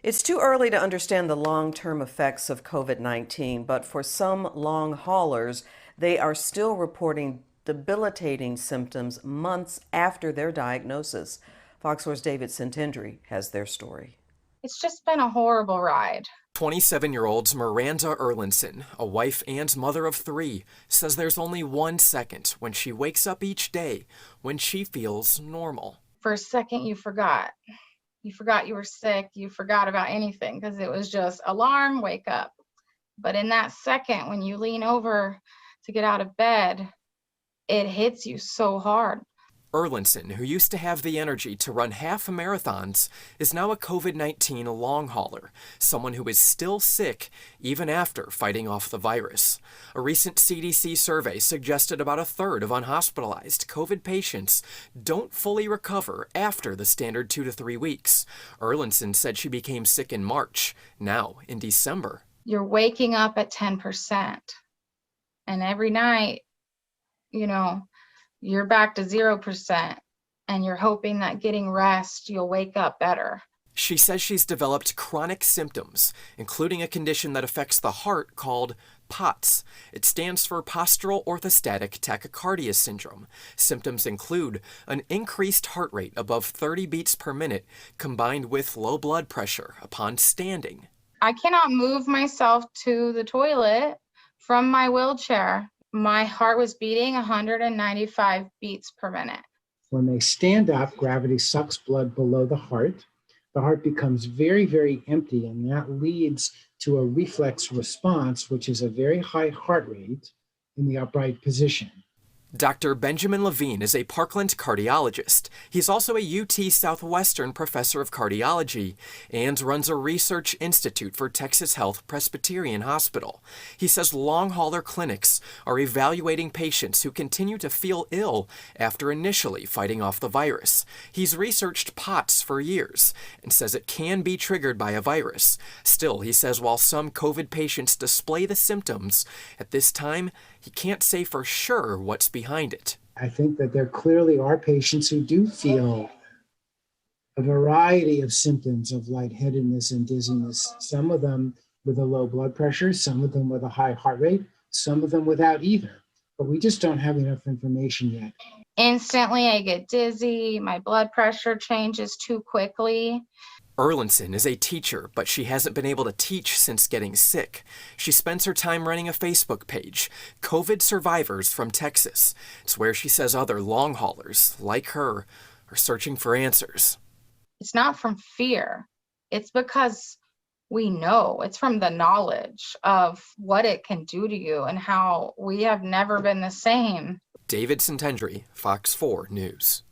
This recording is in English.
It's too early to understand the long-term effects of COVID-19, but for some long haulers, they are still reporting debilitating symptoms months after their diagnosis. Fox 4's David Sentendry has their story. It's just been a horrible ride. 27-year-old Miranda Erlinson, a wife and mother of three, says there's only 1 second when she wakes up each day when she feels normal. For a second, you forgot. You forgot you were sick. You forgot about anything because it was just alarm, wake up. But in that second, when you lean over to get out of bed, it hits you so hard. Erlinson, who used to have the energy to run half marathons, is now a COVID-19 long hauler, someone who is still sick even after fighting off the virus. A recent CDC survey suggested about a third of unhospitalized COVID patients don't fully recover after the standard 2 to 3 weeks. Erlinson said she became sick in March, now in December. You're waking up at 10%. And every night, you're back to 0%, and you're hoping that getting rest, you'll wake up better. She says she's developed chronic symptoms, including a condition that affects the heart called POTS. It stands for postural orthostatic tachycardia syndrome. Symptoms include an increased heart rate above 30 beats per minute, combined with low blood pressure upon standing. I cannot move myself to the toilet from my wheelchair. My heart was beating 195 beats per minute. When they stand up, gravity sucks blood below the heart. The heart becomes very, very empty, and that leads to a reflex response, which is a very high heart rate in the upright position. Dr. Benjamin Levine is a Parkland cardiologist. He's also a UT Southwestern professor of cardiology and runs a research institute for Texas Health Presbyterian Hospital. He says long hauler clinics are evaluating patients who continue to feel ill after initially fighting off the virus. He's researched POTS for years and says it can be triggered by a virus. Still, he says while some COVID patients display the symptoms, at this time, he can't say for sure what's behind it. I think that there clearly are patients who do feel a variety of symptoms of lightheadedness and dizziness, some of them with a low blood pressure, some of them with a high heart rate, some of them without either. But we just don't have enough information yet. Instantly, I get dizzy. My blood pressure changes too quickly. Erlinson is a teacher, but she hasn't been able to teach since getting sick. She spends her time running a Facebook page, COVID Survivors from Texas. It's where she says other long haulers, like her, are searching for answers. It's not from fear. It's because we know. It's from the knowledge of what it can do to you and how we have never been the same. David Sentendry, Fox 4 News.